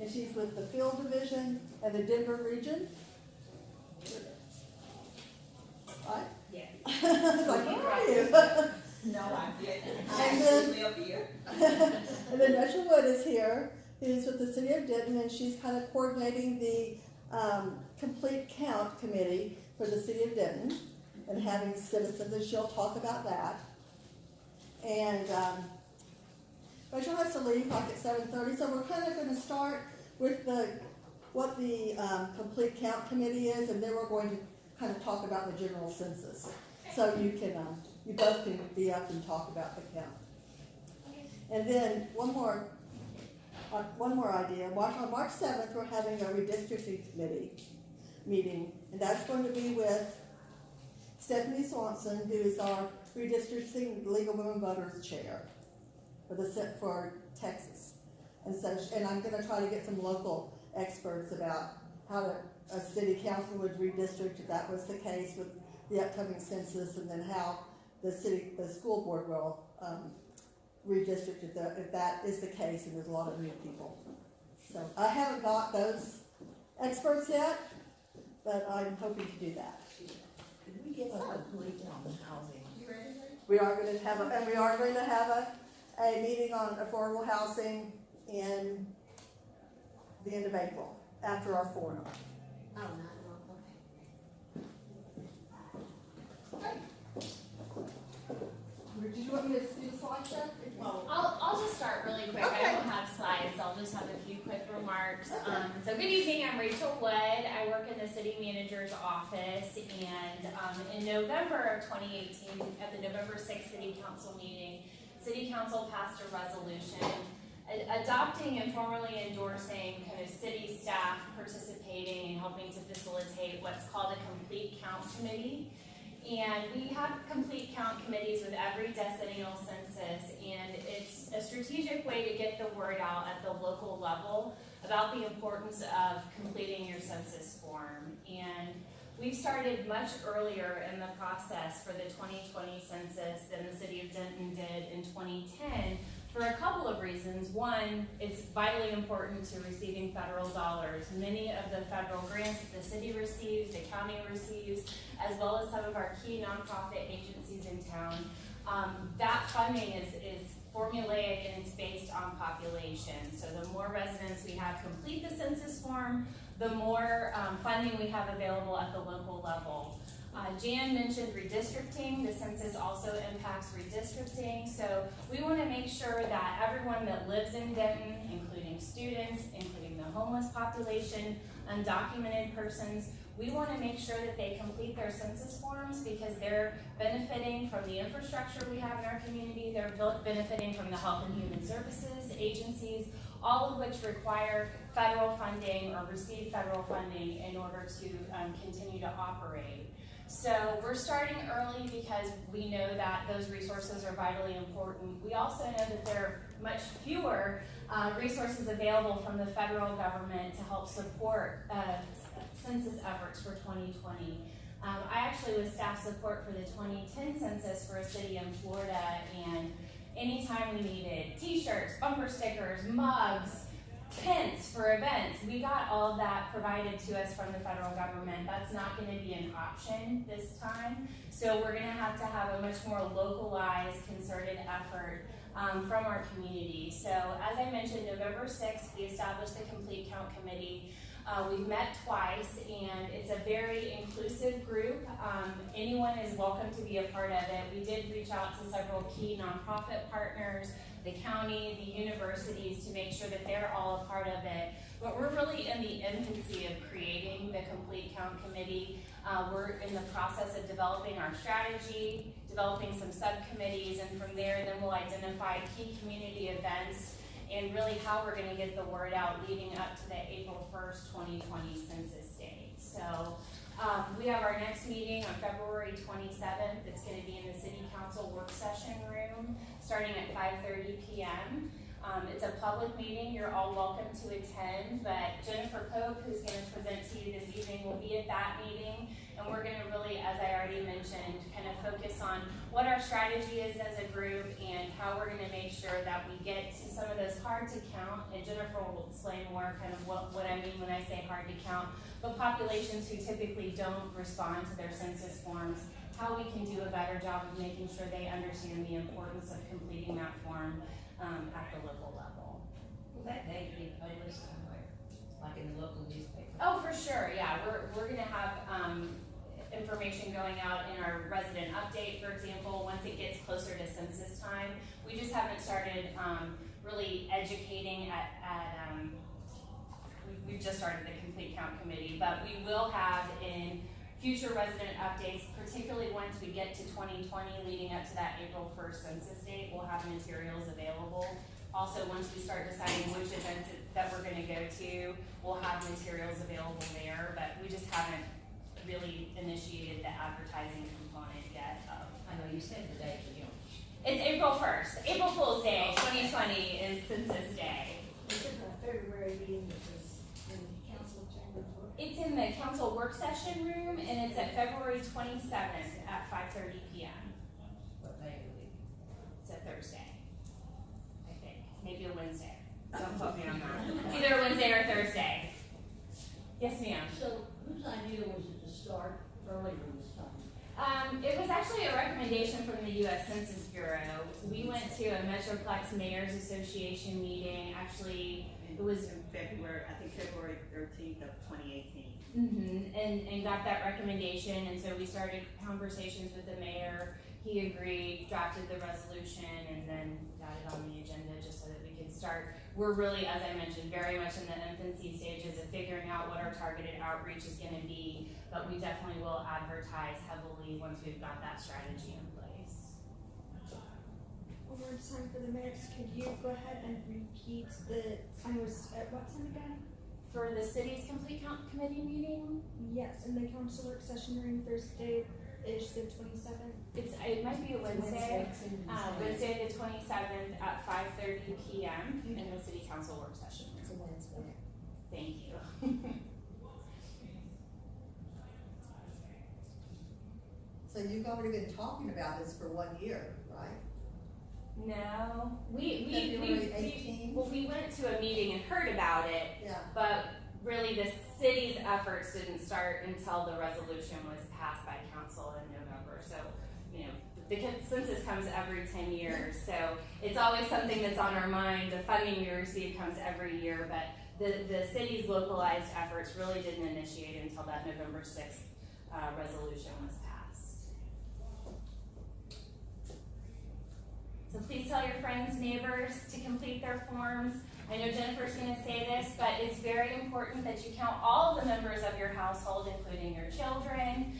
and she's with the Field Division and the Denver region. Right? Yeah. I was like, where are you? No, I didn't. I And actually live here. And then Metro Wood is here, who's with the City of Denton, and she's kind of coordinating the Complete Count Committee for the City of Denton and having citizens, and she'll talk about that. And Rachel has to leave like at 7:30, so we're kind of going to start with what the Complete Count Committee is, and then we're going to kind of talk about the general census. So you both can be up and talk about the count. And then one more idea. On March 7th, we're having a redistricting committee meeting, and that's going to be with Stephanie Swanson, who is our redistricting League of Women Voters chair for Texas. And I'm going to try to get some local experts about how a city council would redistrict if that was the case with the upcoming census, and then how the school board will redistrict if that is the case, and there's a lot of new people. So I haven't got those experts yet, but I'm hoping to do that. Did we get some complete on housing? You ready? We are going to have a meeting on affordable housing in the end of April, after our forum. Oh, no, Did you want me to do the slide show? I'll just start really quick. Okay. I don't have slides. I'll just have a few quick remarks. So good evening. I'm Rachel Wood. I work in the city manager's office, and in November of 2018, at the November 6th City Council meeting, City Council passed a resolution adopting and formally endorsing kind of city staff participating and helping to facilitate what's called a complete count committee. And we have complete count committees with every decennial census, and it's a strategic way to get the word out at the local level about the importance of completing your census form. And we started much earlier in the process for the 2020 census than the city of Denton did in 2010 for a couple of reasons. One, it's vitally important to receiving federal dollars. Many of the federal grants that the city receives, the county receives, as well as some of our key nonprofit agencies in town, that funding is formulaic and it's based on population. So the more residents we have complete the census form, the more funding we have available at the local level. Jan mentioned redistricting. The census also impacts redistricting. So we want to make sure that everyone that lives in Denton, including students, including the homeless population, undocumented persons, we want to make sure that they complete their census forms because they're benefiting from the infrastructure we have in our community. They're benefiting from the health and human services agencies, all of which require federal funding or receive federal funding in order to continue to operate. So we're starting early because we know that those resources are vitally important. We also know that there are much fewer resources available from the federal government to help support census efforts for 2020. I actually was staff support for the 2010 census for a city in Florida, and anytime we needed t-shirts, bumper stickers, mugs, tents for events, we got all of that provided to us from the federal government. That's not going to be an option this time. So we're going to have a much more localized, concerted effort from our community. So as I mentioned, November 6th, we established the Complete Count Committee. We've met twice, and it's a very inclusive group. Anyone is welcome to be a part of it. We did reach out to several key nonprofit partners, the county, the universities, to make sure that they're all a part of it. But we're really in the infancy of creating the Complete Count Committee. We're in the process of developing our strategy, developing some subcommittees, and from there, then we'll identify key community events and really how we're going to get the word out leading up to the April 1st, 2020 census date. So we have our next meeting on February 27th. It's going to be in the City Council work session room starting at 5:30 p.m. It's a public meeting. You're all welcome to attend, but Jennifer Pope, who's going to present to you this evening, will be at that meeting. and we're gonna really, as I already mentioned, kind of focus on what our strategy is as a group and how we're gonna make sure that we get to some of those hard to count, and Jennifer will explain more kind of what I mean when I say hard to count, but populations who typically don't respond to their census forms, how we can do a better job of making sure they understand the importance of completing that form at the local level. Will that date be published somewhere, like in the local newspaper? Oh, for sure, yeah, we're gonna have information going out in our resident update, for example, once it gets closer to census time. We just haven't started really educating we've just started the Complete Count Committee, but we will have in future resident updates, particularly once we get to 2020, leading up to that April 1st census date, we'll have materials available. Also, once we start deciding which events that we're gonna go to, we'll have materials available there, but we just haven't really initiated the advertising component yet of. I know you said the date, but you don't. It's April 1st, April Fool's Day, 2020 is Census Day. It's in the February meeting, which is in the council chambers. It's in the council work session room, and it's at February 27th at 5:30 p.m. What day of the week? It's a Thursday, I think, maybe a Wednesday. Don't quote me on that. It's either a Wednesday or Thursday. Yes, ma'am. So whose idea was it to start earlier this time? It was actually a recommendation from the U.S. Census Bureau. We went to a Metroplex Mayors Association meeting. Actually, it was in February, I think February 13th of 2018. and got that recommendation, and so we started conversations with the mayor. He agreed, drafted the resolution, and then got it on the agenda just so that we could start. We're really, as I mentioned, very much in the infancy stages of figuring out what our targeted outreach is gonna be, but we definitely will advertise heavily once we've got that strategy in place. One more time for the minutes, could you go ahead and repeat the time was at what time again? For the city's complete count committee meeting, Yes, in the council work session room Thursday is the 27th. it might be a Wednesday. It's in Wednesday the 27th at 5:30 p.m. in the city council work session. It's a Wednesday. Thank you. So you've already been talking about this for 1 year, right? No, February 18? well, we went to a meeting and heard about it, Yeah. but really the city's efforts didn't start until the resolution was passed by council in November. So, the census comes every 10 years, so it's always something that's on our mind. The funding we receive comes every year, but the city's localized efforts really didn't initiate until that November 6th resolution was passed. So please tell your friends, neighbors to complete their forms. I know Jennifer's going to say this, but it's very important that you count all of the members of your household, including your children,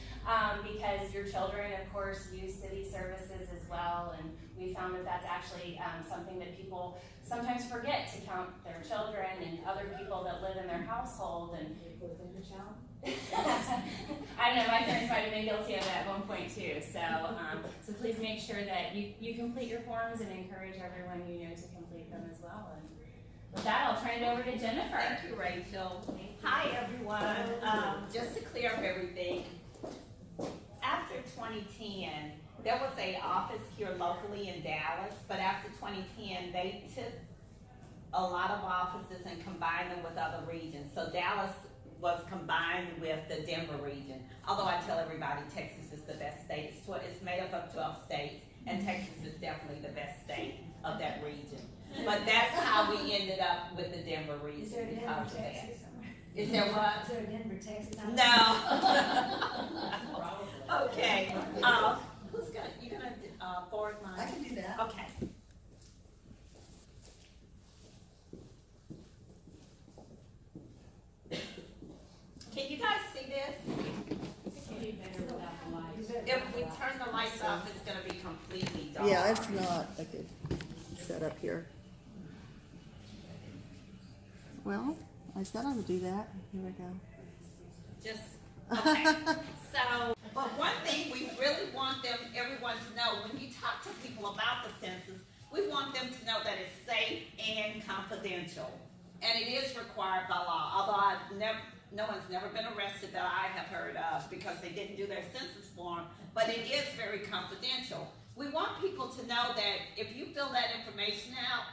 because your children, of course, use city services as well, and we found that that's actually something that people sometimes forget to count their children and other people that live in their household. And Within the child? I don't know, my parents might have been guilty of that at one point too, so please make sure that you complete your forms and encourage everyone you know to complete them as well. And with that, I'll turn it over to Jennifer. Thank you, Rachel. Hi, everyone. Just to clear up everything, after 2010, there was an office here locally in Dallas, but after 2010, they took a lot of offices and combined them with other regions. So Dallas was combined with the Denver region. Although I tell everybody Texas is the best state. It's made up of 12 states, and Texas is definitely the best state of that region. But that's how we ended up with the Denver region. Is there a Denver, because of that. Texas somewhere? Is there what? Is there a Denver, Texas? No. Okay. Who's gonna? You gonna forward mine? I can do that. Okay. Can you guys see this? If we turn the lights off, it's gonna be completely dark. Yeah, it's not a good setup here. Well, I said I would do that. Here we go. Just, okay. So, but one thing we really want everyone to know, when you talk to people about the census, we want them to know that it's safe and confidential. And it is required by law, although I've no one's never been arrested that I have heard of because they didn't do their census form, but it is very confidential. We want people to know that if you fill that information out,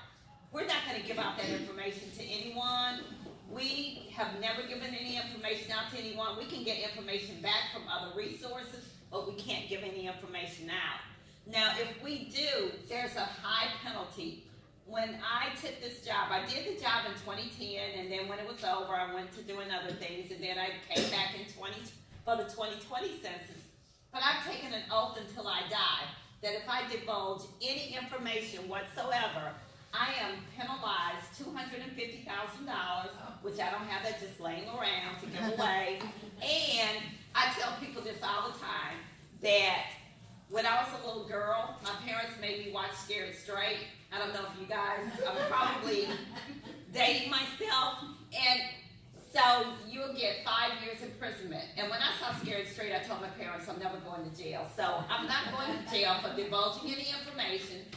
we're not gonna give out that information to anyone. We have never given any information out to anyone. We can get information back from other resources, but we can't give any information out. Now, if we do, there's a high penalty. When I took this job, I did the job in 2010, and then when it was over, I went to doing other things, and then I came back in for the 2020 census. But I've taken an oath until I die that if I divulge any information whatsoever, I am penalized $250,000, which I don't have that just laying around to give away. And I tell people this all the time, that when I was a little girl, my parents made me watch Scared Straight. I don't know if you guys, I'm probably dating myself. And so you'll get 5 years imprisonment. And when I saw Scared Straight, I told my parents I'm never going to jail. So I'm not going to jail for divulging any information.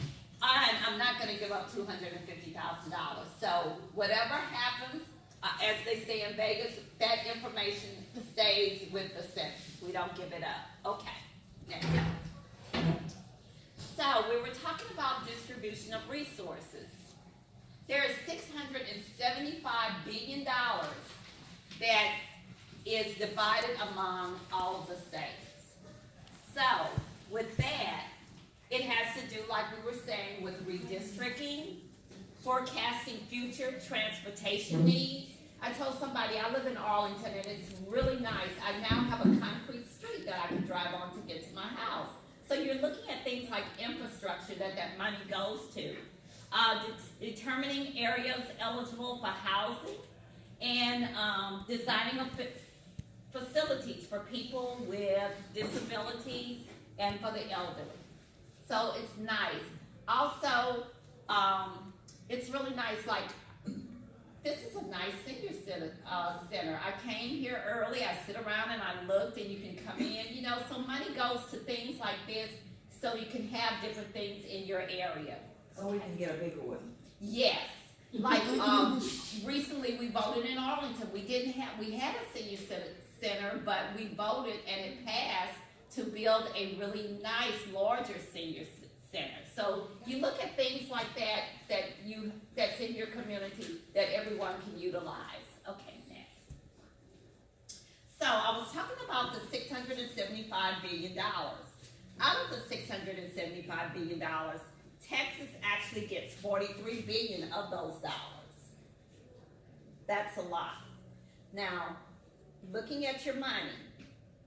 I'm not going to give up $250,000. So whatever happens, as they say in Vegas, that information stays with the census. We don't give it up. Okay, next. So we were talking about distribution of resources. There is $675 billion that is divided among all of the states. So with that, it has to do, like we were saying, with redistricting, forecasting future transportation needs. I told somebody I live in Arlington and it's really nice. I now have a concrete street that I can drive on to get to my house. So you're looking at things like infrastructure that money goes to. Determining areas eligible for housing and designing facilities for people with disabilities and for the elderly. So it's nice. Also, it's really nice, like, this is a nice senior center. I came here early, I sit around and I looked, and you can come in, you know, so money goes to things like this so you can have different things in your area. So we can get a bigger one. Yes. Like, recently we voted in Arlington. We had a senior center, but we voted and it passed to build a really nice, larger senior center. So you look at things like that's in your community that everyone can utilize. Okay, next. So I was talking about the $675 billion. Out of the $675 billion, Texas actually gets $43 billion of those dollars. That's a lot. Now, looking at your money,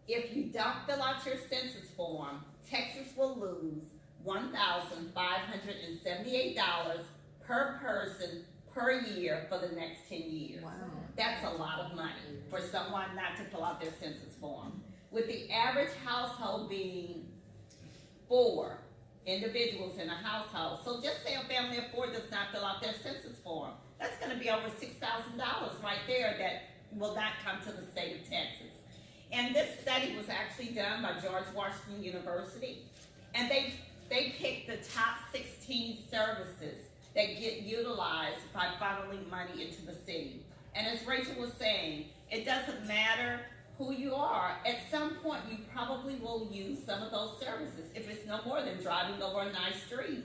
if you don't fill out your census form, Texas will lose $1,578 per person per year for the next 10 years. Wow. That's a lot of money for someone not to fill out their census form. With the average household being 4 individuals in a household, so just say a family of 4 does not fill out their census form, that's going to be over $6,000 right there that will not come to the state of Texas. And this study was actually done by George Washington University, and they picked the top 16 services that get utilized by funneling money into the city. And as Rachel was saying, it doesn't matter who you are. At some point, you probably will use some of those services, if it's no more than driving over a nice street.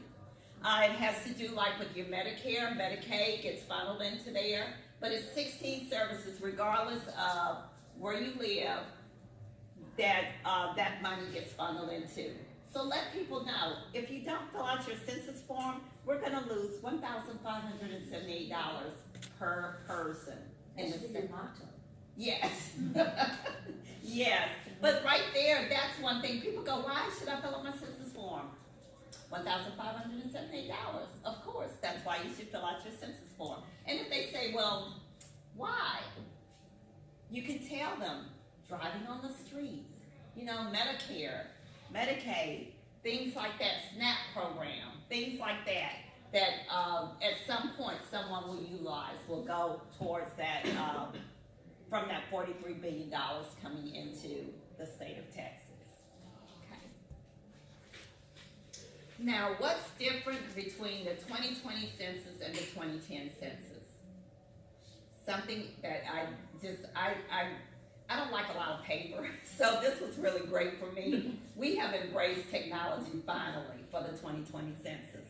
It has to do like with your Medicare, Medicaid gets funneled into there, but it's 16 services regardless of where you live that money gets funneled into. So let people know, if you don't fill out your census form, we're gonna lose $1,578 per person. That should be the motto. Yes. Yes. But right there, that's one thing. People go, why should I fill out my census form? $1,578. Of course, that's why you should fill out your census form. And if they say, well, why? You can tell them, driving on the streets, you know, Medicare, Medicaid, things like that, SNAP program, things like that at some point someone will utilize, will go towards that, from that $43 billion coming into the state of Texas. Okay. Now, what's different between the 2020 census and the 2010 census? something that I don't like a lot of paper, so this was really great for me. We have embraced technology finally for the 2020 census.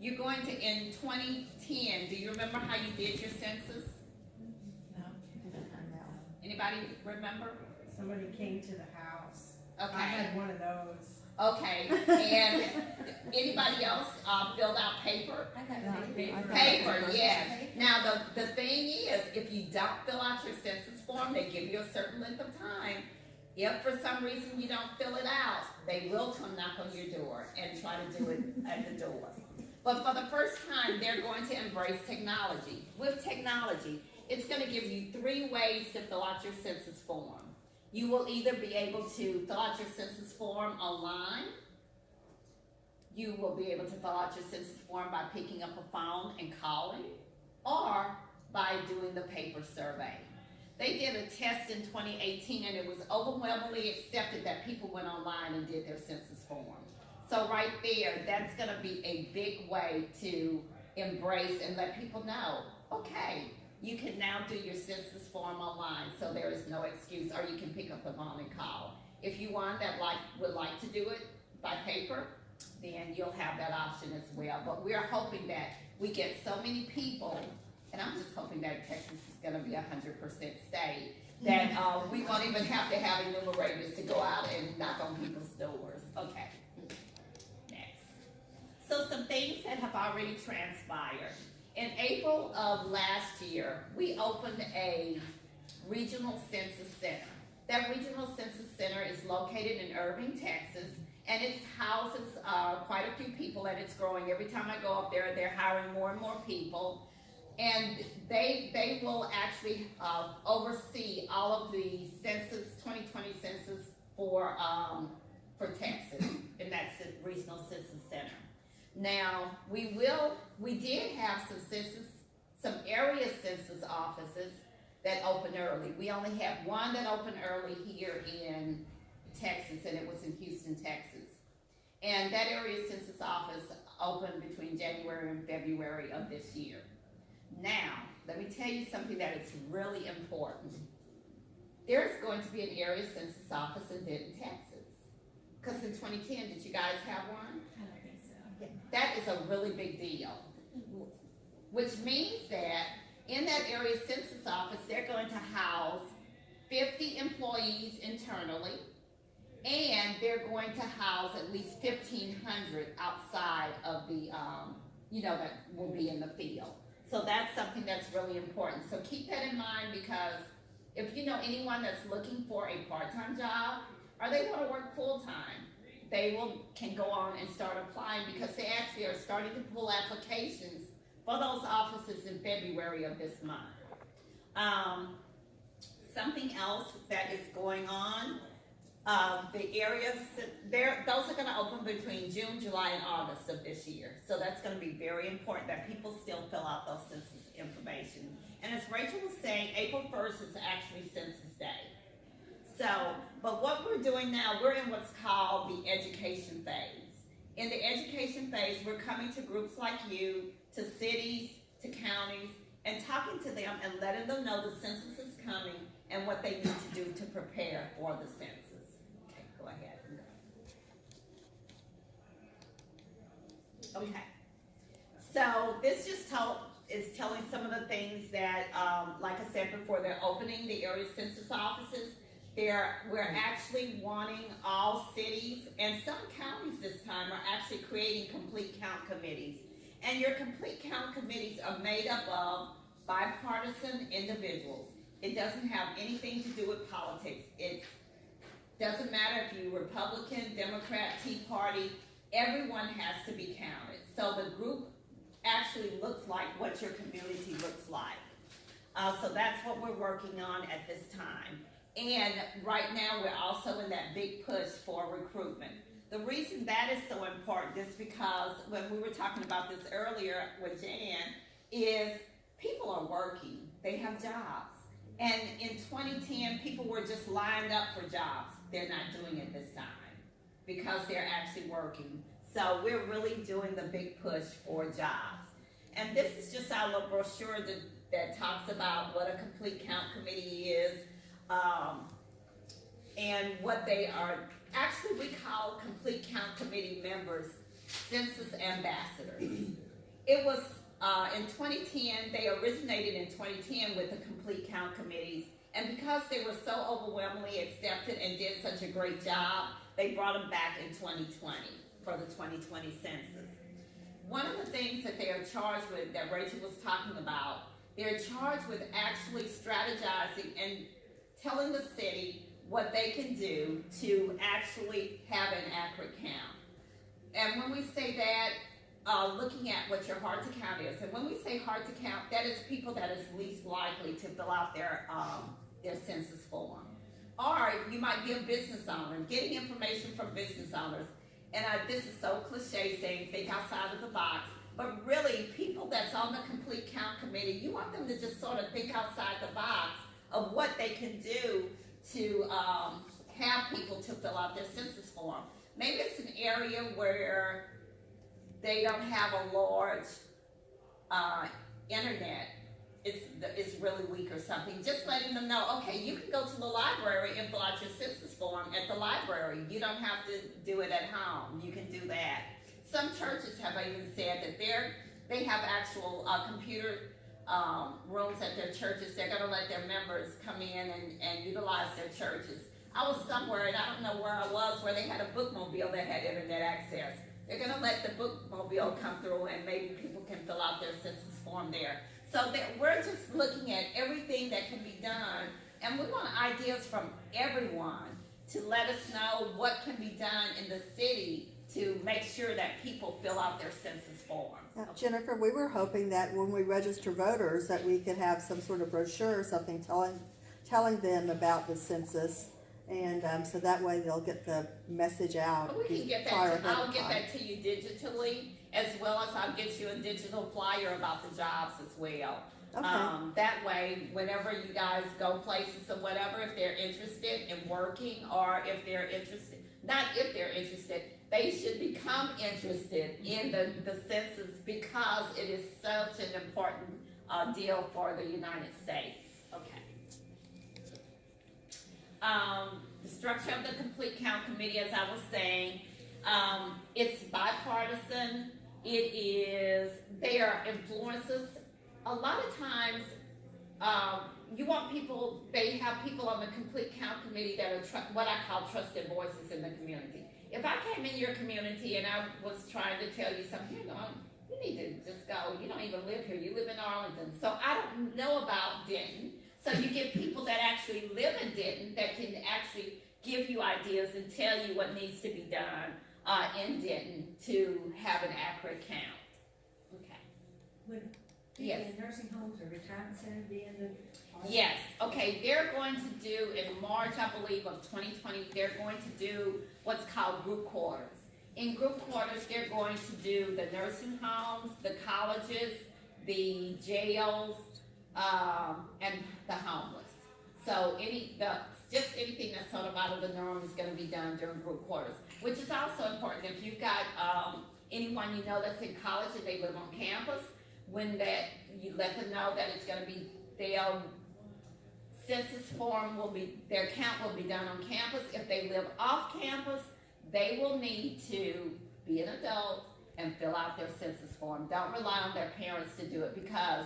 You're going to, in 2010, do you remember how you did your census? No. Anybody remember? Somebody came to the house. I Okay, had one of those. okay, and anybody else filled out paper? I got paper. Paper, yes. Now, the thing is, if you don't fill out your census form, they give you a certain length of time. If for some reason you don't fill it out, they will come knock on your door and try to do it at the door. But for the first time, they're going to embrace technology. With technology, it's going to give you 3 ways to fill out your census form. You will either be able to fill out your census form online. You will be able to fill out your census form by picking up a phone and calling, or by doing the paper survey. They did a test in 2018 and it was overwhelmingly accepted that people went online and did their census form. So right there, that's gonna be a big way to embrace and let people know, okay, you can now do your census form online, so there is no excuse, or you can pick up the phone and call. If you want that would like to do it by paper, then you'll have that option as well. But we're hoping that we get so many people, and I'm just hoping that Texas is gonna be 100% safe, that we won't even have to have enumerators to go out and knock on people's doors. Okay, next. So some things that have already transpired. In April of last year, we opened a regional census center. That regional census center is located in Irving, Texas, and it houses quite a few people, and it's growing. Every time I go up there, they're hiring more and more people. And they will actually oversee all of the census, 2020 census for Texas, and that's the regional census center. Now, we did have some area census offices that opened early. We only had one that opened early here in Texas, and it was in Houston, Texas. And that area census office opened between January and February of this year. Now, let me tell you something that is really important. There's going to be an area census office in Denton, Texas. Because in 2010, did you guys have one? I don't think so. That is a really big deal. Which means that in that area census office, they're going to house 50 employees internally, and they're going to house at least 1,500 outside of the, that will be in the field. So that's something that's really important. So keep that in mind, because if you know anyone that's looking for a part-time job, or they want to work full-time, they can go on and start applying, because they actually are starting to pull applications for those offices in February of this month. Something else that is going on, the areas, those are going to open between June, July, and August of this year. So that's going to be very important that people still fill out those census information. And as Rachel was saying, April 1st is actually Census Day. So, but what we're doing now, we're in what's called the education phase. In the education phase, we're coming to groups like you, to cities, to counties, and talking to them and letting them know the census is coming and what they need to do to prepare for the census. Okay, go ahead and go. Okay. So this just is telling some of the things that, like I said before, they're opening the area census offices. We're actually wanting all cities, and some counties this time are actually creating complete count committees. And your complete count committees are made up of bipartisan individuals. It doesn't have anything to do with politics. It doesn't matter if you're Republican, Democrat, Tea Party, everyone has to be counted. So the group actually looks like what your community looks like. So that's what we're working on at this time. And right now, we're also in that big push for recruitment. The reason that is so important is because when we were talking about this earlier with Jan, is people are working, they have jobs. And in 2010, people were just lined up for jobs. They're not doing it this time because they're actually working. So we're really doing the big push for jobs. And this is just our little brochure that talks about what a complete count committee is, and what they are. Actually, we call complete count committee members census ambassadors. It was in 2010, they originated in 2010 with the complete count committees, and because they were so overwhelmingly accepted and did such a great job, they brought them back in 2020 for the 2020 census. One of the things that they are charged with, that Rachel was talking about, they're charged with actually strategizing and telling the city what they can do to actually have an accurate count. And when we say that, looking at what your hard to count is, and when we say hard to count, that is people that is least likely to fill out their census form. Or you might be a business owner, getting information from business owners. And this is so cliche saying think outside of the box, but really people that's on the complete count committee, you want them to just sort of think outside the box of what they can do to have people to fill out their census form. Maybe it's an area where they don't have a large internet, it's really weak or something. Just letting them know, okay, you can go to the library and fill out your census form at the library. You don't have to do it at home. You can do that. Some churches have even said that they have actual computer rooms at their churches. They're going to let their members come in and utilize their churches. I was somewhere, and I don't know where I was, where they had a bookmobile that had internet access. They're going to let the bookmobile come through, and maybe people can fill out their census form there. So that we're just looking at everything that can be done, and we want ideas from everyone to let us know what can be done in the city to make sure that people fill out their census forms. Now, Jennifer, we were hoping that when we register voters that we could have some sort of brochure or something telling them about the census, and so that way they'll get the message out. We can get that. I'll get that to you digitally, as well as I'll get you a digital flyer about the jobs as well. Okay. That way, whenever you guys go places or whatever, if they're interested in working, or if they're interested, not if they're interested, they should become interested in the census, because it is such an important deal for the United States. Okay. The structure of the complete count committee, as I was saying, it's bipartisan. They are influencers. A lot of times, you want people, they have people on the complete count committee that are what I call trusted voices in the community. If I came in your community and I was trying to tell you something, you need to just go. You don't even live here. You live in Arlington. So I don't know about Denton. So you get people that actually live in Denton that can actually give you ideas and tell you what needs to be done in Denton to have an accurate count. Okay. Would Yes. the nursing homes or retirement centers be in the? Yes. Okay. They're going to do in March, I believe, of 2020. They're going to do what's called group quarters. In group quarters, they're going to do the nursing homes, the colleges, the jails, and the homeless. So just anything that's sort of out of the norm is going to be done during group quarters, which is also important. If you've got anyone you know that's in college and they live on campus, you let them know that it's going to be their census form their count will be done on campus. If they live off campus, they will need to be an adult and fill out their census form. Don't rely on their parents to do it, because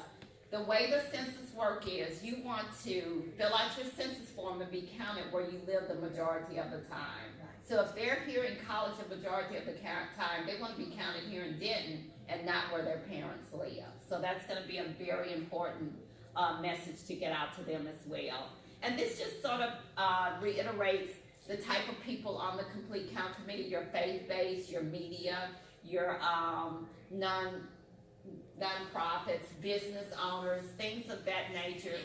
the way the census work is, you want to fill out your census form and be counted where you live the majority of the time. So if they're here in college the majority of the time, they want to be counted here in Denton and not where their parents live. So that's going to be a very important message to get out to them as well. And this just sort of reiterates the type of people on the complete count committee: your faith-based, your media, your nonprofits, business owners, things of that nature,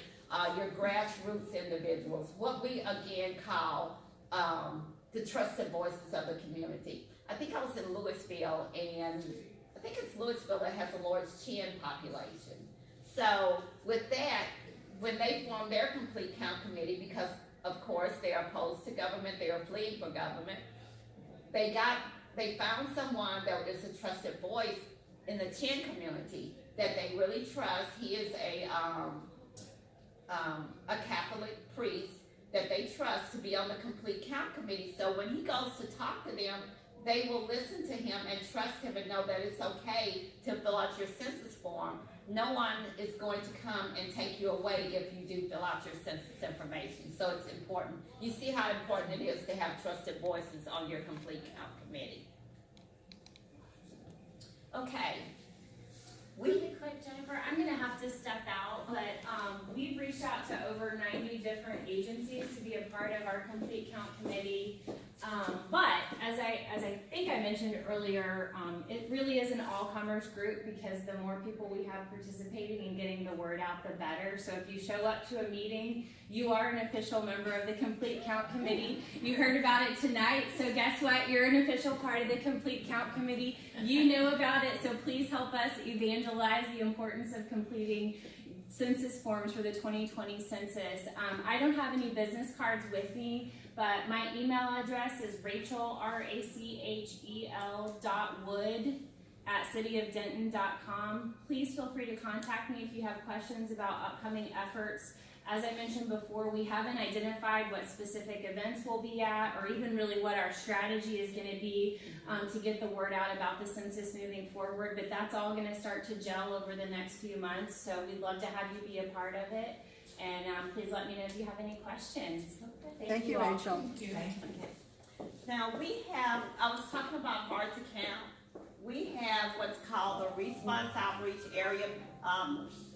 your grassroots individuals, what we again call the trusted voices of the community. I think I was in Louisville, and I think it's Louisville that has the largest Chin population. So with that, when they formed their complete count committee, because of course they are opposed to government, they are fleeing for government, they found someone that is a trusted voice in the Chin community that they really trust. He is a Catholic priest that they trust to be on the complete count committee. So when he goes to talk to them, they will listen to him and trust him and know that it's okay to fill out your census form. No one is going to come and take you away if you do fill out your census information. So it's important. You see how important it is to have trusted voices on your complete count committee. Okay. Really quick, Jennifer, I'm gonna have to step out, but we've reached out to over 90 different agencies to be a part of our complete count committee. But as I think I mentioned earlier, it really is an all-comers group because the more people we have participating and getting the word out, the better. So if you show up to a meeting, you are an official member of the complete count committee. You heard about it tonight, so guess what? You're an official part of the complete count committee. You know about it, so please help us evangelize the importance of completing census forms for the 2020 census. I don't have any business cards with me, but my email address is Rachel, rachel.wood@cityofdenton.com. Please feel free to contact me if you have questions about upcoming efforts. As I mentioned before, we haven't identified what specific events we'll be at or even really what our strategy is going to be to get the word out about the census moving forward, but that's all going to start to gel over the next few months, so we'd love to have you be a part of it, and please let me know if you have any questions. Thank you, all. Rachel. Now we have, I was talking about hard to count. We have what's called the Response Outreach Area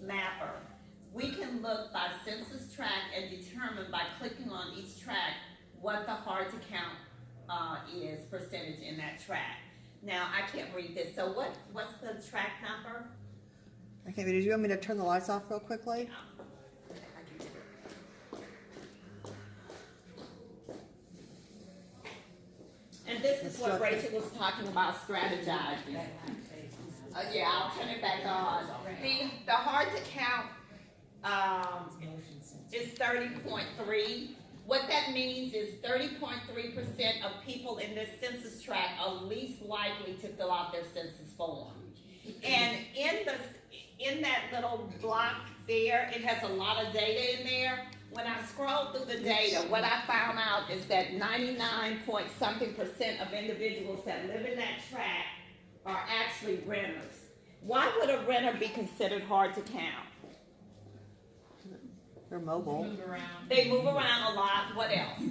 Mapper. We can look by census tract and determine by clicking on each tract what the hard to count is percentage in that tract. Now I can't read this, so what's the tract number? Okay, but did you want me to turn the lights off real quickly? And this is what Rachel was talking about, strategizing. Yeah, I'll turn it back on. The hard to count is 30.3. What that means is 30.3% of people in this census tract are least likely to fill out their census form. And in that little block there, it has a lot of data in there. When I scrolled through the data, what I found out is that 99-point-something% of individuals that live in that tract are actually renters. Why would a renter be considered hard to count? They're mobile. They move around a lot. What else?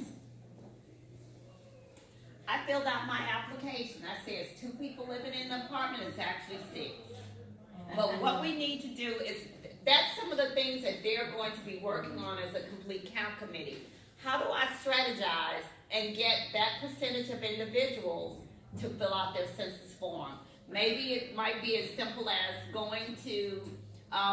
I filled out my application. I said it's 2 people living in the apartment. It's actually 6. But what we need to do is, that's some of the things that they're going to be working on as a complete count committee. How do I strategize and get that percentage of individuals to fill out their census form? Maybe it might be as simple as going to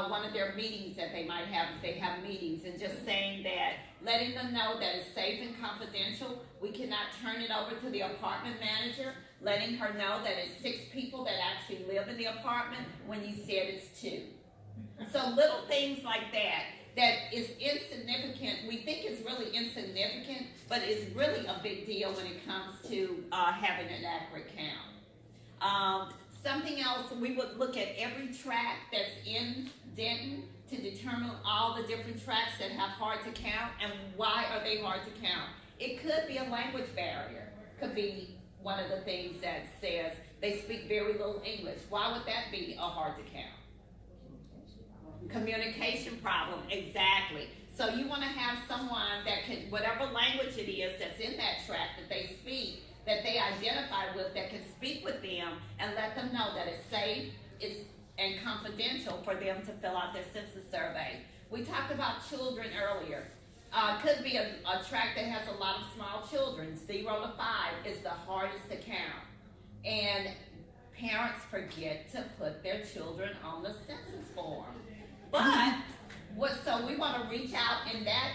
one of their meetings that they might have if they have meetings, and just saying that, letting them know that it's safe and confidential. We cannot turn it over to the apartment manager, letting her know that it's 6 people that actually live in the apartment when you said it's 2. So little things like that is insignificant. We think it's really insignificant, but it's really a big deal when it comes to having an accurate count. Something else, we would look at every tract that's in Denton to determine all the different tracts that have hard to count and why are they hard to count. It could be a language barrier. Could be one of the things that says they speak very little English. Why would that be a hard to count? Communication problem, exactly. So you want to have someone that can, whatever language it is that's in that tract that they speak, that they identify with, that can speak with them and let them know that it's safe and confidential for them to fill out their census survey. We talked about children earlier. Could be a tract that has a lot of small children. 0 to 5 is the hardest to count. And parents forget to put their children on the census form. But, so we want to reach out in that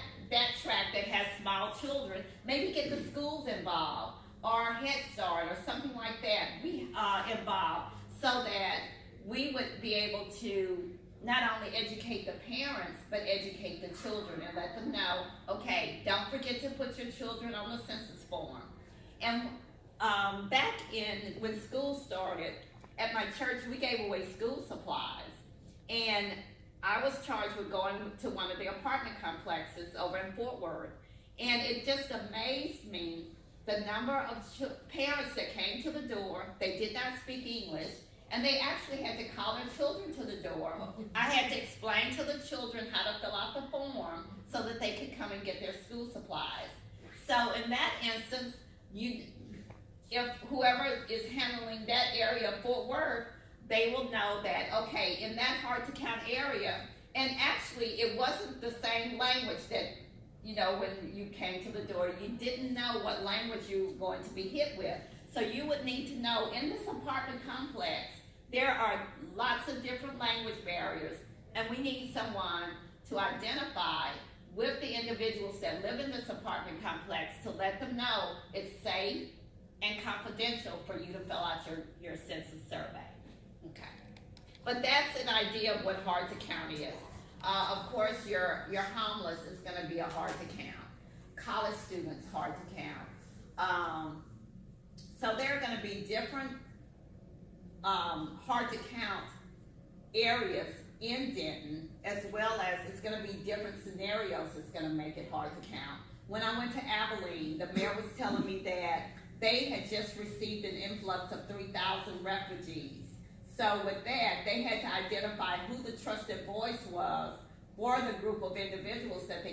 tract that has small children, maybe get the schools involved, or Head Start, or something like that, involved, so that we would be able to not only educate the parents, but educate the children and let them know, okay, don't forget to put your children on the census form. And back when school started, at my church, we gave away school supplies. And I was charged with going to one of the apartment complexes over in Fort Worth. And it just amazed me, the number of parents that came to the door. They did not speak English, and they actually had to call their children to the door. I had to explain to the children how to fill out the form so that they could come and get their school supplies. So in that instance, if whoever is handling that area of Fort Worth, they will know that, okay, in that hard to count area, and actually it wasn't the same language that, you know, when you came to the door, you didn't know what language you were going to be hit with. So you would need to know, in this apartment complex, there are lots of different language barriers, and we need someone to identify with the individuals that live in this apartment complex to let them know it's safe and confidential for you to fill out your census survey. Okay. But that's an idea of what hard to count is. Of course, your homeless is going to be a hard to count. College students, hard to count. So there are going to be different hard to count areas in Denton, as well as it's going to be different scenarios that's going to make it hard to count. When I went to Abilene, the mayor was telling me that they had just received an influx of 3,000 refugees. So with that, they had to identify who the trusted voice was for the group of individuals that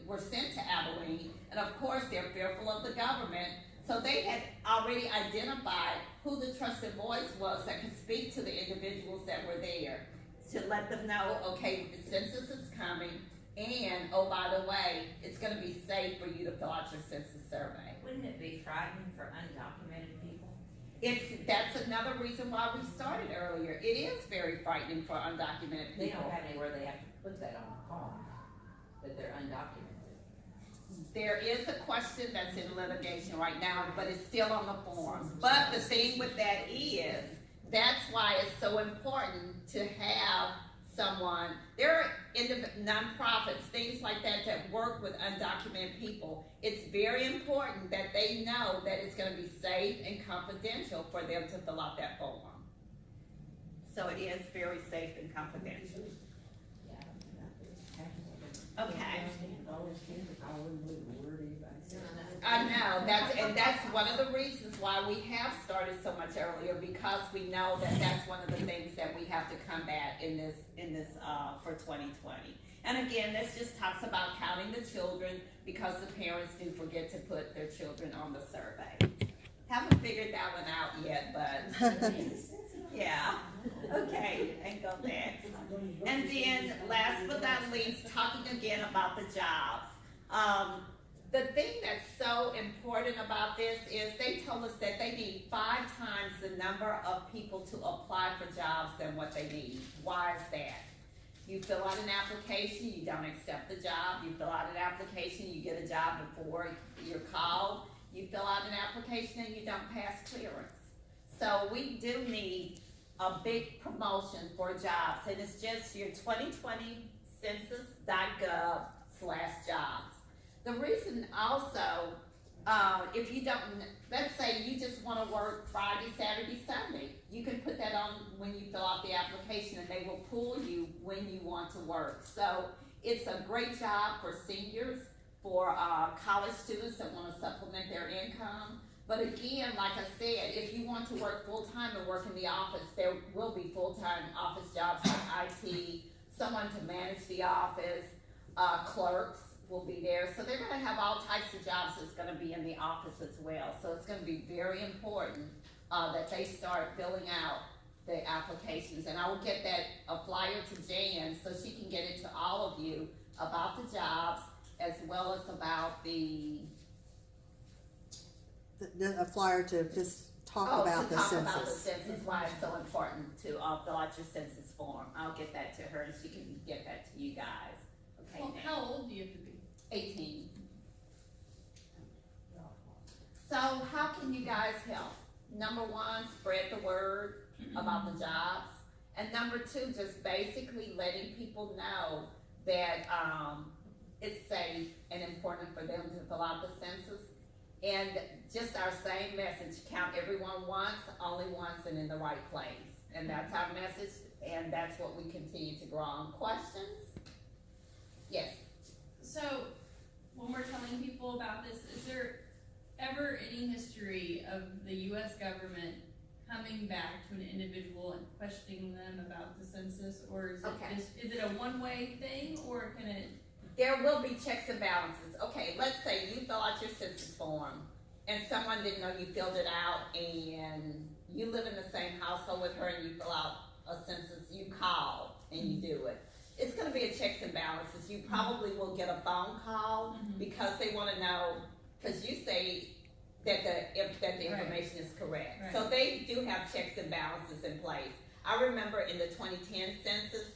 were sent to Abilene. And of course, they're fearful of the government. So they had already identified who the trusted voice was that could speak to the individuals that were there to let them know, okay, the census is coming, and oh, by the way, it's going to be safe for you to fill out your census survey. Wouldn't it be frightening for undocumented people? That's another reason why we started earlier. It is very frightening for undocumented They people. don't have anywhere they have to put that on the form, that they're undocumented. There is a question that's in litigation right now, but it's still on the form. But the thing with that is, that's why it's so important to have someone, there are nonprofits, things like that, that work with undocumented people. It's very important that they know that it's going to be safe and confidential for them to fill out that form. So it is very safe and confidential. Okay. I know, that's one of the reasons why we have started so much earlier, because we know that that's one of the things that we have to combat in this for 2020. And again, this just talks about counting the children, because the parents do forget to put their children on the survey. Haven't figured that one out yet, but yeah. Okay, and go next. And then last but not least, talking again about the jobs. The thing that's so important about this is they told us that they need 5 times the number of people to apply for jobs than what they need. Why is that? You fill out an application, you don't accept the job. You fill out an application, you get a job before you're called. You fill out an application and you don't pass clearance. So we do need a big promotion for jobs, and it's just your 2020 census.gov/jobs. The reason also, if you don't, let's say you just want to work Friday, Saturday, Sunday, you can put that on when you fill out the application, and they will pull you when you want to work. So it's a great job for seniors, for college students that want to supplement their income. But again, like I said, if you want to work full-time and work in the office, there will be full-time office jobs like IT, someone to manage the office, clerks will be there. So they're going to have all types of jobs that's going to be in the office as well. So it's going to be very important that they start filling out the applications. And I will get a flyer to Jan so she can get it to all of you about the jobs, as well as about A flyer to just talk about the census. About the census, why it's so important to fill out your census form. I'll get that to her and she can get that to you guys. Okay. Well, how old do you have to be? 18. So how can you guys help? Number 1, spread the word about the jobs. And number 2, just basically letting people know that it's safe and important for them to fill out the census. And just our same message, count everyone once, only once, and in the right place. And that's our message and that's what we continue to grow on. Questions? Yes. So, when we're telling people about this, is there ever any history of the US government coming back to an individual and questioning them about the census, or is it Okay. is it a one-way thing, or can it? There will be checks and balances. Okay, let's say you fill out your census form and someone didn't know you filled it out and you live in the same household with her and you fill out a census, you call and you do it. It's gonna be a checks and balances. You probably will get a phone call because they wanna know, cause you say that the information is correct. Right. So they do have checks and balances in place. I remember in the 2010 census,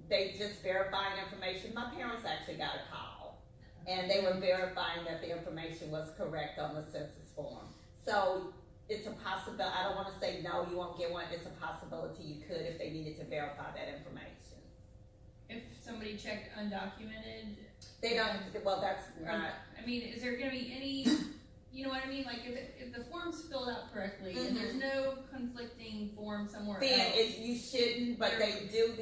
they just verifying information. My parents actually got a call, and they were verifying that the information was correct on the census form. So it's a possibility. I don't want to say no, you won't get one. It's a possibility you could if they needed to verify that information. If somebody checked undocumented, They don't. Well, that's not. I mean, is there gonna be any, you know what I mean? Like if the form's filled out correctly and there's no conflicting form somewhere Then else. you shouldn't, but they do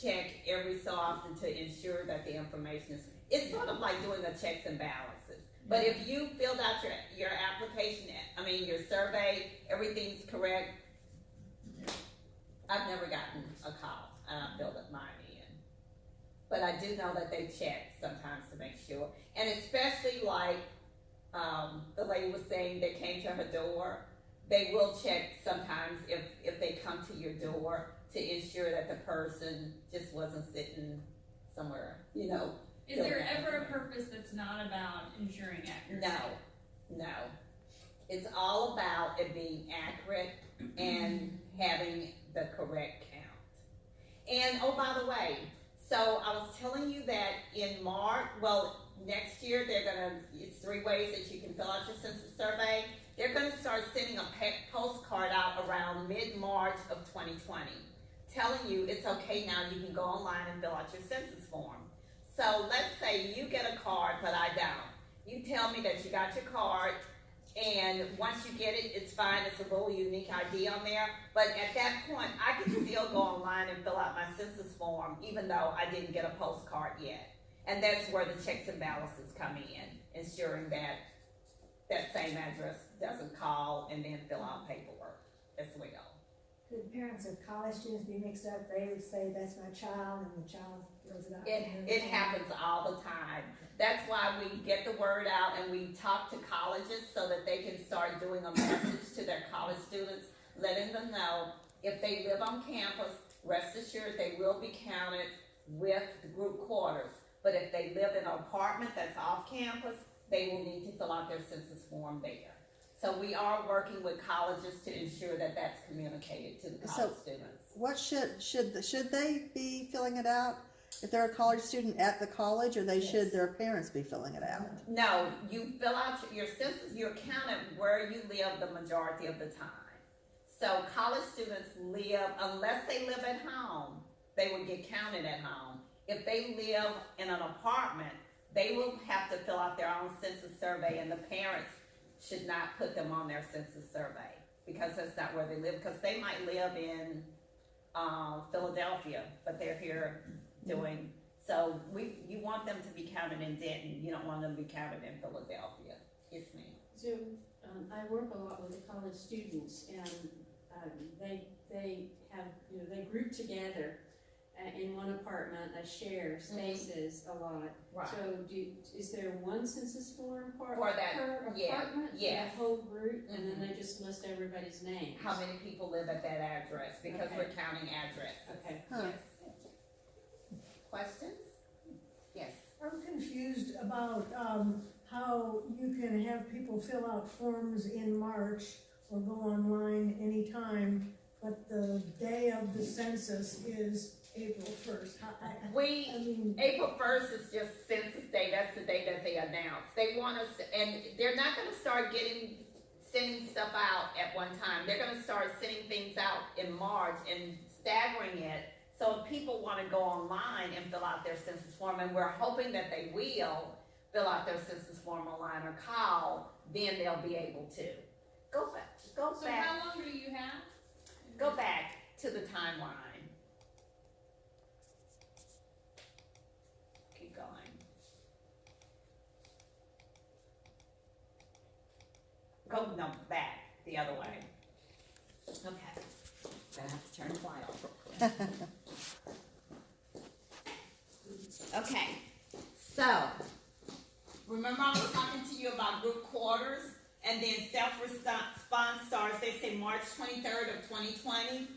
check every so often to ensure that the information is. It's sort of like doing the checks and balances. But if you filled out your application, your survey, everything's correct. I've never gotten a call, and I filled up mine in. But I do know that they check sometimes to make sure, and especially like the lady was saying, they came to her door. They will check sometimes if they come to your door to ensure that the person just wasn't sitting somewhere, Is there ever a purpose that's not about ensuring accuracy? No. It's all about it being accurate and having the correct count. And oh, by the way, so I was telling you that in March, next year it's 3 ways that you can fill out your census survey. They're gonna start sending a postcard out around mid-March of 2020, telling you it's okay now, you can go online and fill out your census form. So let's say you get a card, but I don't. You tell me that you got your card, and once you get it, it's fine, it's a little unique ID on there, but at that point, I can still go online and fill out my census form, even though I didn't get a postcard yet. And that's where the checks and balances come in, ensuring that that same address doesn't call and then fill out paperwork as well. Could parents of college students be mixed up? They would say, that's my child, and the child fills it out. It happens all the time. That's why we get the word out and we talk to colleges so that they can start doing a message to their college students, letting them know if they live on campus, rest assured they will be counted with the group quarters. But if they live in an apartment that's off campus, they will need to fill out their census form there. So we are working with colleges to ensure that that's communicated to the college students. What should they be filling it out if they're a college student at the college, or should their parents be filling it out? No, you fill out your census, you're counted where you live the majority of the time. So college students live, unless they live at home, they would get counted at home. If they live in an apartment, they will have to fill out their own census survey, and the parents should not put them on their census survey because that's not where they live, because they might live in Philadelphia, but they're here doing, so you want them to be counted in Denton, you don't want them to be counted in Philadelphia. Yes, ma'am. So, I work a lot with the college students, and they have, they group together in one apartment, they share spaces a lot. Right. So is there one census form per For that, apartment? yes. For the whole group, and then they just list everybody's names? How many people live at that address, because Okay. we're counting addresses. Okay. Huh. Yes. Questions? Yes. I'm confused about how you can have people fill out forms in March or go online anytime, but the day of the census is April 1st. April 1st is just Census Day, that's the day that they announce. They want us to, and they're not gonna start sending stuff out at one time. They're gonna start sending things out in March and staggering it. So if people wanna go online and fill out their census form, and we're hoping that they will fill out their census form online or call, then they'll be able to. Go back. So how long do you have? Go back to the timeline. Keep going. No, back, the other way. Okay. Gonna have to turn the light off. Okay, so, remember I was talking to you about group quarters, and then self-response starts, they say March 23rd of 2020,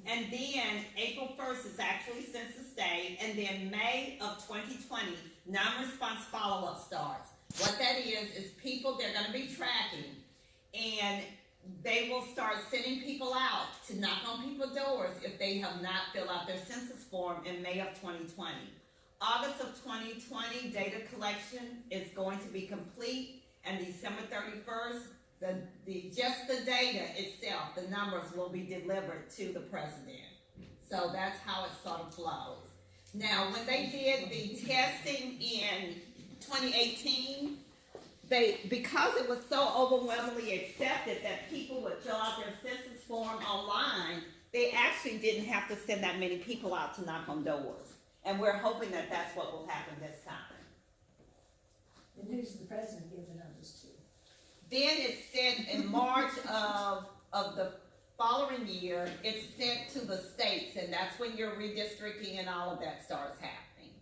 and then April 1st is actually Census Day, and then May of 2020, non-response follow-up starts. What that is people they're gonna be tracking, and they will start sending people out to knock on people's doors if they have not filled out their census form in May of 2020. August of 2020, data collection is going to be complete, and December 31st, just the data itself, the numbers will be delivered to the president. So that's how it sort of flows. Now, when they did the testing in 2018, because it was so overwhelmingly accepted that people would fill out their census form online, they actually didn't have to send that many people out to knock on doors. And we're hoping that that's what will happen this time. And who's the president give the numbers to? Then it's sent in March of the following year, it's sent to the states, and that's when your redistricting and all of that starts happening.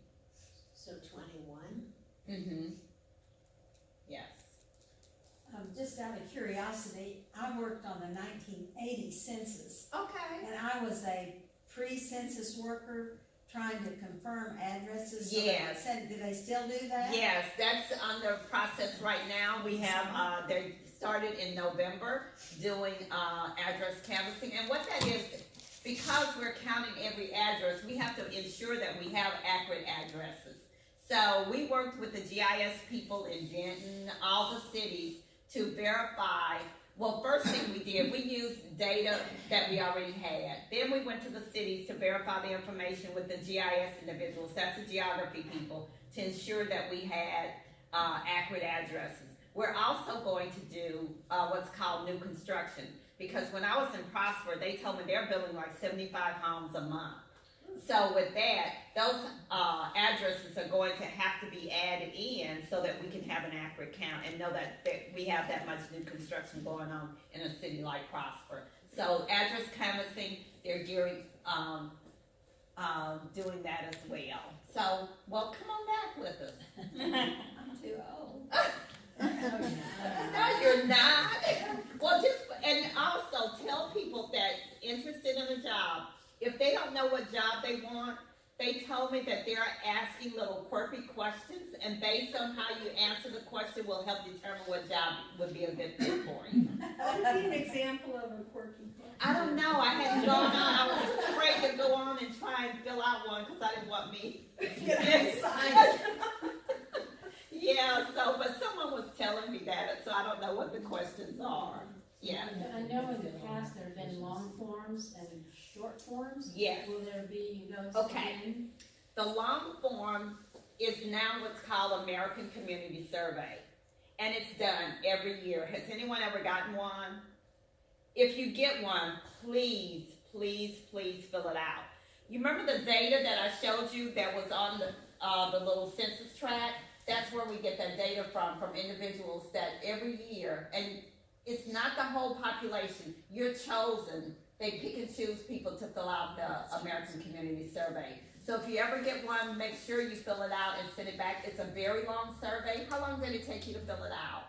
So 21? Mm-hmm. Yes. Just out of curiosity, I worked on the 1980 census, Okay. and I was a pre-census worker trying to confirm addresses. Yes. Do they still do that? Yes, that's under process right now. We have, they started in November doing address canvassing. And what that is, because we're counting every address, we have to ensure that we have accurate addresses. So we worked with the GIS people in Denton, all the cities, to verify. Well, first thing we did, we used data that we already had. Then we went to the cities to verify the information with the GIS individuals, that's the geography people, to ensure that we had accurate addresses. We're also going to do what's called new construction, because when I was in Prosper, they told me they're building like 75 homes a month. So with that, those addresses are going to have to be added in so that we can have an accurate count and know that we have that much new construction going on in a city like Prosper. So address canvassing, they're gearing, doing that as well. So, well, come on back with us. I'm too old. No, you're not. Well, and also tell people that interested in a job, if they don't know what job they want, they told me that they're asking little quirky questions, and based on how you answer the question will help determine what job would be a good fit for you. What would be an example of a quirky question? I don't know, I hadn't gone on, I was afraid to go on and try and fill out one, because I didn't want me to get signed. Yeah, but someone was telling me that, so I don't know what the questions are. Yeah. I know in the past there have been long forms and short forms. Yes. Will there be those Okay. again? The long form is now what's called American Community Survey, and it's done every year. Has anyone ever gotten one? If you get one, please, please, please fill it out. You remember the data that I showed you that was on the little census tract? That's where we get that data from individuals that every year, and it's not the whole population. You're chosen. They pick and choose people to fill out the American Community Survey. So if you ever get one, make sure you fill it out and send it back. It's a very long survey. How long did it take you to fill it out?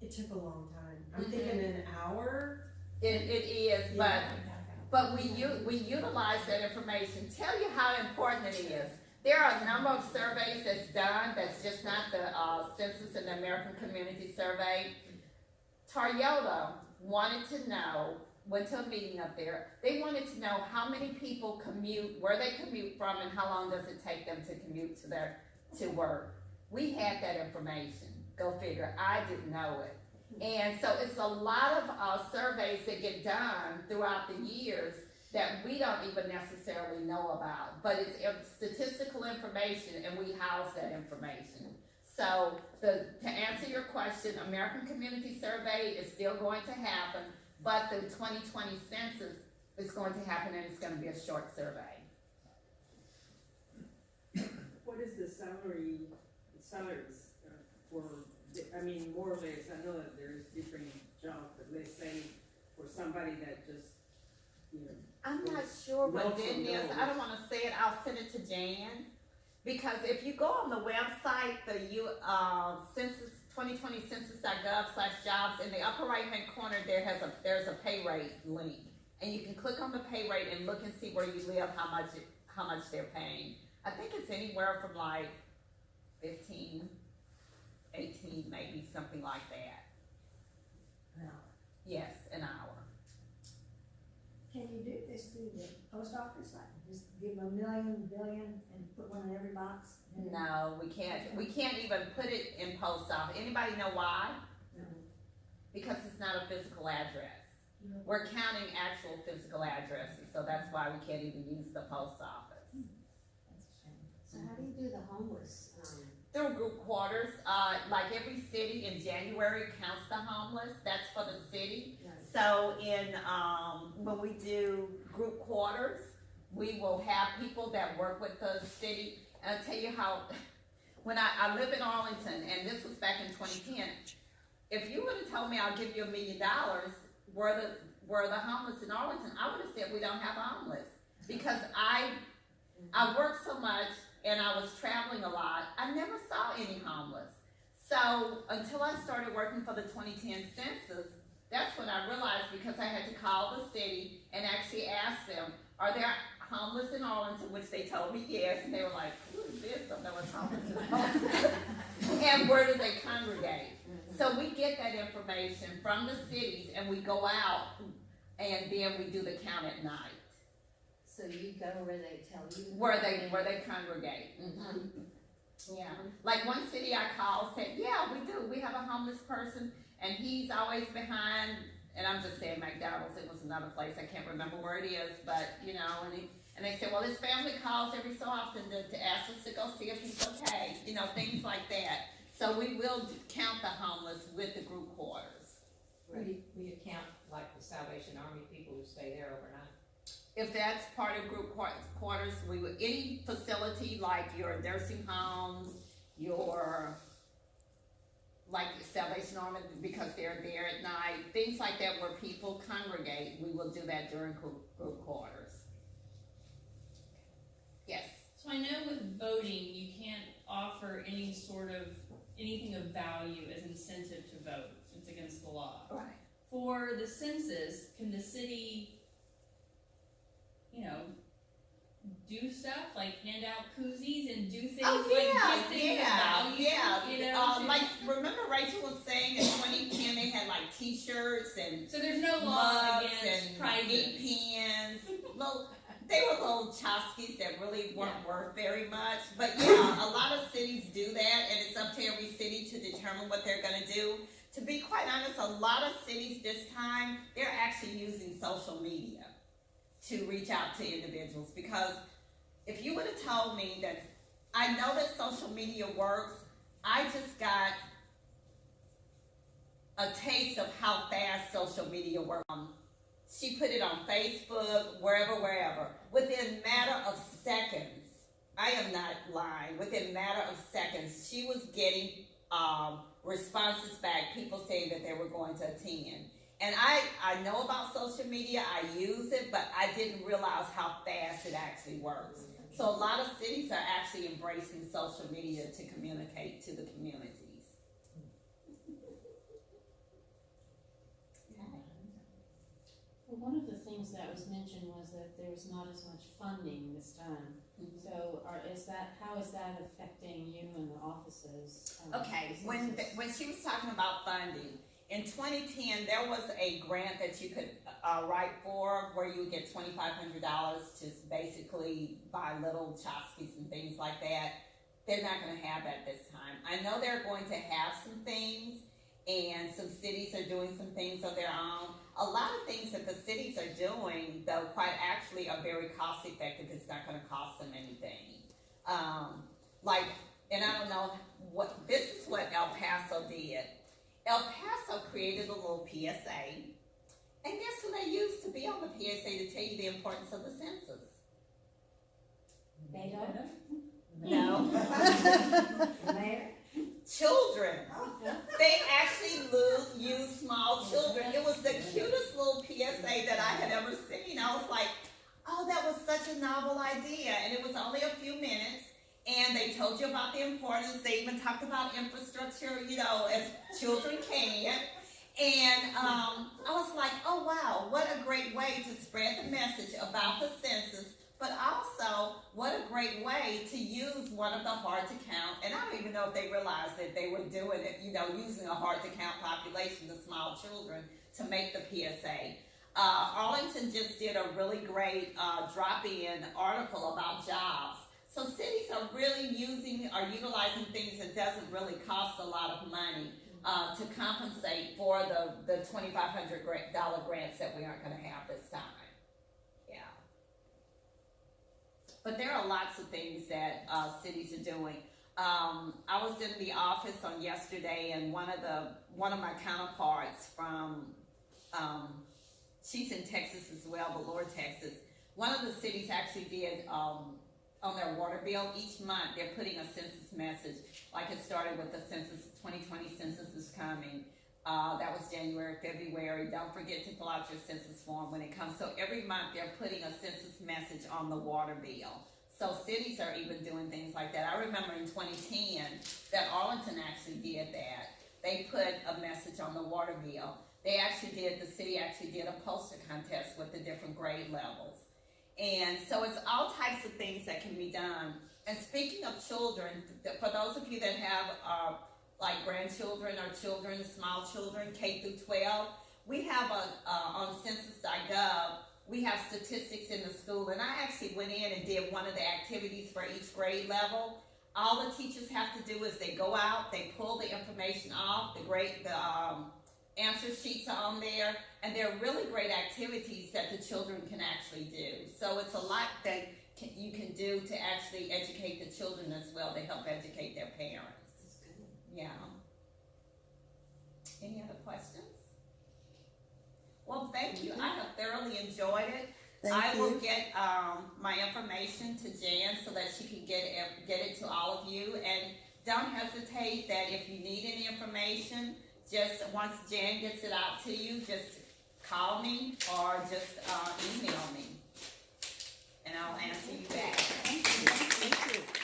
It took a long time. I'm thinking an hour. It is, but we utilize that information. Tell you how important it is. There are a number of surveys that's done that's just not the Census and the American Community Survey. Toyota wanted to know, went to a meeting up there, they wanted to know how many people commute, where they commute from, and how long does it take them to commute to work. We had that information, go figure, I didn't know it. And so it's a lot of surveys that get done throughout the years that we don't even necessarily know about, but it's statistical information and we house that information. So to answer your question, American Community Survey is still going to happen. but the 2020 census is going to happen and it's gonna be a short survey. What is the salaries for, I mean, more or less, I know that there's different jobs, but let's say for somebody that just, you know. I'm not sure what Local it is, I don't wanna say it, I'll send it to Jan. Because if you go on the website, the census, 2020 census.gov/jobs, in the upper right-hand corner, there's a pay rate link. And you can click on the pay rate and look and see where you live, how much they're paying. I think it's anywhere from like 15, 18, maybe something like that. Yes, an hour. Can you do this through the post office, like just give them a million, billion, and put one in every box? No, we can't. We can't even put it in post office. Anybody know why? Because it's not a physical address. We're counting actual physical addresses, so that's why we can't even use the post office. So how do you do the homeless? Through group quarters, like every city in January counts the homeless. That's for the city. Right. So when we do group quarters, we will have people that work with the city. And I'll tell you how, when I live in Arlington, and this was back in 2010, if you would have told me I'll give you $1 million, were the homeless in Arlington, I would have said we don't have homeless. Because I worked so much and I was traveling a lot, I never saw any homeless. So until I started working for the 2010 census, that's when I realized, because I had to call the city and actually ask them, are there homeless in Arlington, which they told me yes, and they were like, who is this? I know it's homeless in Arlington. And where do they congregate? So we get that information from the cities and we go out and then we do the count at night. So you go where they tell you? Where they congregate. Yeah, like one city I called said, yeah, we do, we have a homeless person and he's always behind, and I'm just saying McDonald's, it was another place, I can't remember where it is, but you know, and they said, well, his family calls every so often to ask us to go see if he's okay, you know, things like that. So we will count the homeless with the group quarters. Will you count like the Salvation Army people who stay there overnight? If that's part of group quarters, we would, any facility like your nursing homes, your, like Salvation Army, because they're there at night, things like that where people congregate, we will do that during group quarters. Yes? So I know with voting, you can't offer anything of value as incentive to vote. It's against the law. Right. For the census, can the city, you know, do stuff like hand out koozies and do things like give things of value? You know, like remember Rachel was saying in 2010 they had like T-shirts and so there's no law mugs against and prizes. meat pens. They were little tchotchkes that really weren't worth very much. But yeah, a lot of cities do that, and it's up to every city to determine what they're going to do. To be quite honest, a lot of cities this time, they're actually using social media to reach out to individuals. Because if you would have told me that, I know that social media works, I just got a taste of how fast social media works. She put it on Facebook, wherever. Within a matter of seconds, I am not lying, within a matter of seconds, she was getting responses back, people saying that they were going to attend. And I know about social media, I use it, but I didn't realize how fast it actually works. So a lot of cities are actually embracing social media to communicate to the communities. Well, one of the things that was mentioned was that there's not as much funding this time. So how is that affecting you and the offices? Okay, when she was talking about funding, in 2010, there was a grant that you could write for where you would get $2,500 to basically buy little tchotchkes and things like that. They're not going to have that this time. I know they're going to have some things, and some cities are doing some things of their own. A lot of things that the cities are doing, though, quite actually are very cost effective. It's not going to cost them anything. And I don't know this is what El Paso did. El Paso created a little PSA, And guess who they used to be on the PSA to tell you the importance of the census? They don't. No. The mayor? Children. They actually use small children. It was the cutest little PSA that I had ever seen. I was like, oh, that was such a novel idea. And it was only a few minutes. And they told you about the importance. They even talked about infrastructure, you know, as children can. And I was like, oh, wow, what a great way to spread the message about the census. But also, what a great way to use one of the hard to count, and I don't even know if they realized that they were doing it, you know, using a hard to count population, the small children, to make the PSA. Arlington just did a really great drop-in article about jobs. So cities are really utilizing things that doesn't really cost a lot of money to compensate for the $2,500 grants that we aren't going to have this time. But there are lots of things that cities are doing. I was in the office on yesterday, and one of my counterparts from, she's in Texas as well, but Lower Texas. One of the cities actually did on their water bill each month. They're putting a census message, like it started with the census. 2020 census is coming. That was January, February. Don't forget to fill out your census form when it comes. So every month they're putting a census message on the water bill. So cities are even doing things like that. I remember in 2010 that Arlington actually did that. They put a message on the water bill. The city actually did a poster contest with the different grade levels. And so it's all types of things that can be done. And speaking of children, for those of you that have like grandchildren or children, small children, K through 12. We have on census.gov, we have statistics in the school, and I actually went in and did one of the activities for each grade level. All the teachers have to do is they go out, they pull the information off, the answer sheets are on there, and they're really great activities that the children can actually do. So it's a lot that you can do to actually educate the children as well, to help educate their parents. Yeah. Any other questions? Well, thank you. I have thoroughly enjoyed it. I will get my information to Jan so that she can get it to all of you. And don't hesitate that if you need any information, just once Jan gets it out to you, just call me or just email me, and I'll answer you back. Thank you. Thank you.